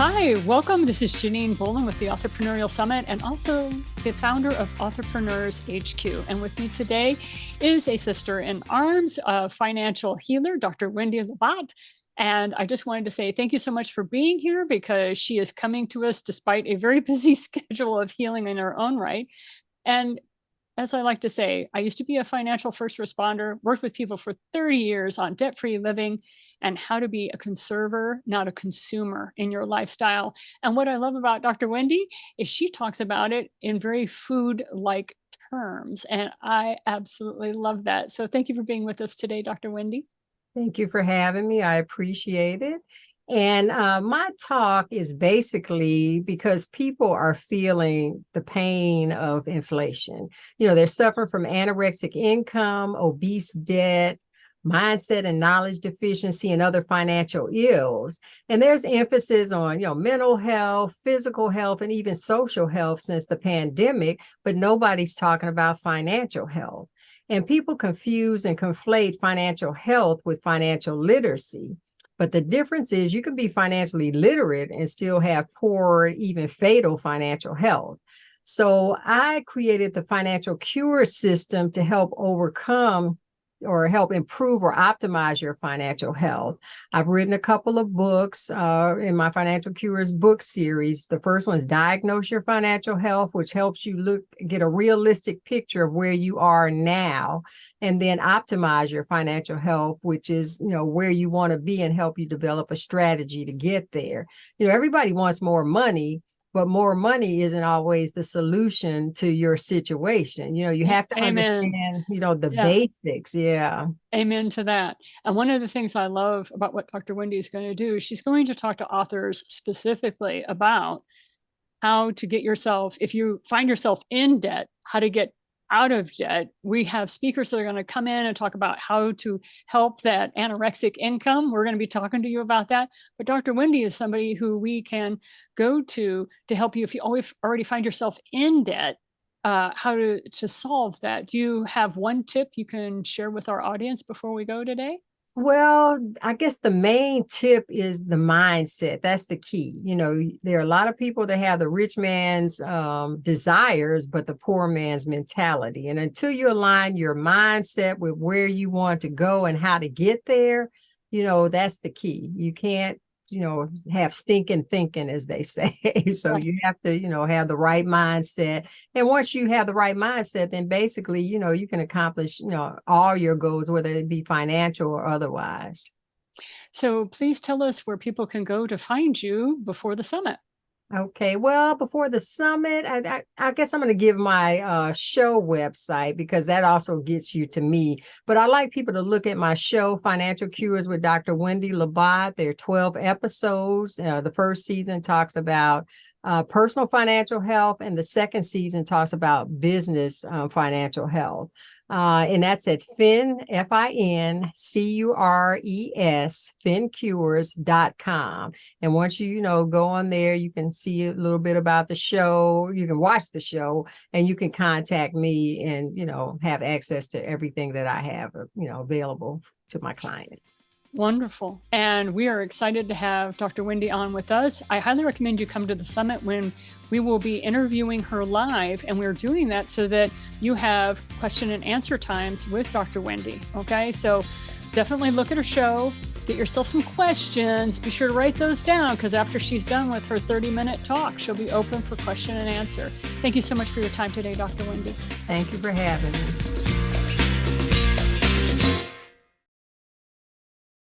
Hi, welcome. This is Janine Bolin with the Authorpreneurial Summit and also the founder of Authorpreneurs HQ. And with me today is a sister in arms, a financial healer, Dr. Wendy Labat. And I just wanted to say thank you so much for being here because she is coming to us despite a very busy schedule of healing in her own right. And as I like to say, I used to be a financial first responder, worked with people for 30 years on debt-free living and how to be a conserver, not a consumer in your lifestyle. And what I love about Dr. Wendy is she talks about it in very food-like terms. And I absolutely love that. So thank you for being with us today, Dr. Wendy. Thank you for having me. I appreciate it. And my talk is basically because people are feeling the pain of inflation. You know, they're suffering from anorexic income, obese debt, mindset and knowledge deficiency, and other financial ills. And there's emphasis on, mental health, physical health, and even social health since the pandemic, but nobody's talking about financial health. And people confuse and conflate financial health with financial literacy. But the difference is you can be financially literate and still have poor, even fatal financial health. So I created the financial cure system to help overcome or help improve or optimize your financial health. I've written a couple of books in my Financial Cures book series. The first one is Diagnose Your Financial Health, which helps you get a realistic picture of where you are now, and then Optimize Your Financial Health, which is, where you want to be and help you develop a strategy to get there. Everybody wants more money, but more money isn't always the solution to your situation. You have to understand, the basics. Yeah. Amen to that. And one of the things I love about what Dr. Wendy is going to do, she's going to talk to authors specifically about how to get yourself, if you find yourself in debt, how to get out of debt. We have speakers that are going to come in and talk about how to help that anorexic income. We're going to be talking to you about that. But Dr. Wendy is somebody who we can go to help you if you already find yourself in debt, how to solve that. Do you have one tip you can share with our audience before we go today? Well, I guess the main tip is the mindset. That's the key. There are a lot of people that have the rich man's desires, but the poor man's mentality. And until you align your mindset with where you want to go and how to get there, that's the key. You can't, have stinking thinking, as they say. So you have to, have the right mindset. And once you have the right mindset, then basically, you can accomplish, all your goals, whether it be financial or otherwise. So please tell us where people can go to find you before the summit. Okay, well, before the summit, I guess I'm going to give my show website because that also gets you to me. But I like people to look at my show, Financial Cures with Dr. Wendy Labat. There are 12 episodes. The first season talks about personal financial health, and the second season talks about business financial health. And that's at FinCures, FinCures.com. And once you, go on there, you can see a little bit about the show. You can watch the show and you can contact me and, have access to everything that I have, available to my clients. Wonderful. And we are excited to have Dr. Wendy on with us. I highly recommend you come to the summit when we will be interviewing her live. And we're doing that so that you have question and answer times with Dr. Wendy. Okay. So definitely look at her show, get yourself some questions. Be sure to write those down because after she's done with her 30-minute talk, she'll be open for question and answer. Thank you so much for your time today, Dr. Wendy. Thank you for having me.